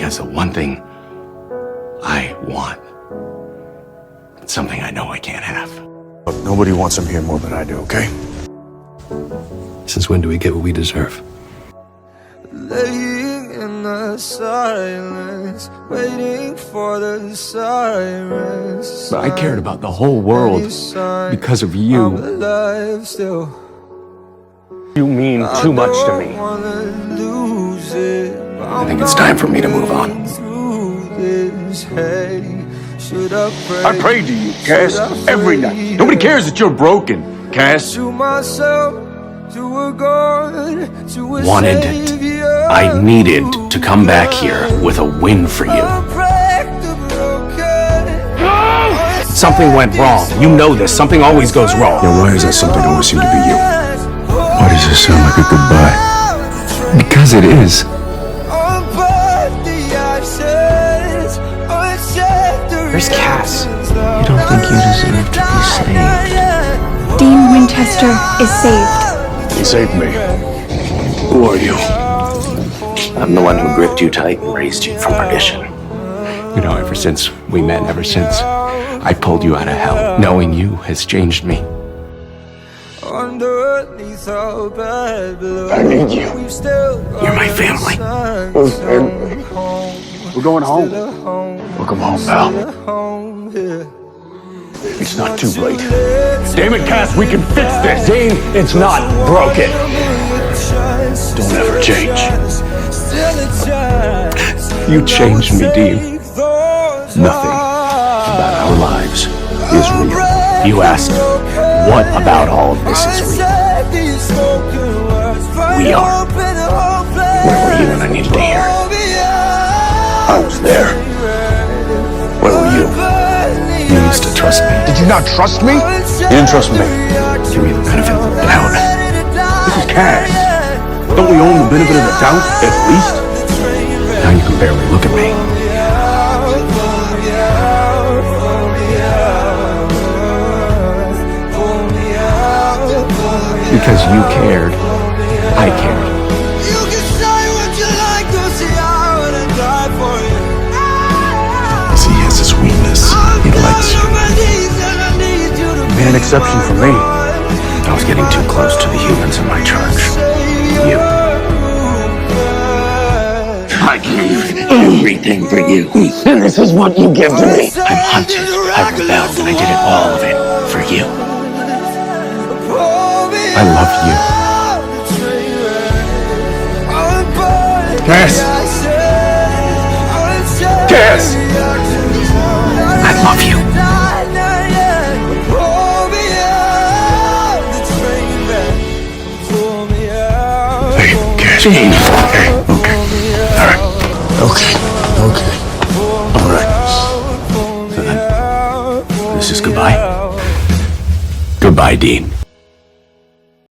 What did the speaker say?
Because the one thing I want, it's something I know I can't have. Look, nobody wants him here more than I do, okay? Since when do we get what we deserve? Laying in the silence, waiting for the sirens. But I cared about the whole world because of you. I'm alive still. You mean too much to me. I think it's time for me to move on. I pray to you, Cass, every night. Nobody cares that you're broken, Cass. Wanted, I needed to come back here with a win for you. Something went wrong. You know this. Something always goes wrong. Yeah, why does that something always seem to be you? Why does this sound like a goodbye? Because it is. Where's Cass? You don't think you deserve to be saved? Dean Winchester is saved. He saved me. Who are you? I'm the one who gripped you tight and raised you from perdition. You know, ever since we met, ever since I pulled you out of hell, knowing you has changed me. I need you. You're my family. We're going home. Welcome home, pal. It's not too late. Damn it, Cass, we can fix this. Dean, it's not broken. Don't ever change. You changed me, Dean. Nothing about our lives is real. You asked, what about all of this is real? We are. Where were you when I needed to hear? I was there. Where were you? You used to trust me. Did you not trust me? You didn't trust me. Give me the benefit of the doubt. This is Cass. Don't we own the benefit of the doubt, at least? Now you can barely look at me. Because you cared, I cared. He has his weakness. He likes you. You made an exception for me. I was getting too close to the humans in my charge. You. I gave everything for you. And this is what you give to me. I'm hunted, I rebelled, and I did it, all of it, for you. I love you. Cass! Cass! I love you. Hey, Cass. Dean. Okay, okay. All right. Okay, okay. All right. So then, this is goodbye? Goodbye, Dean.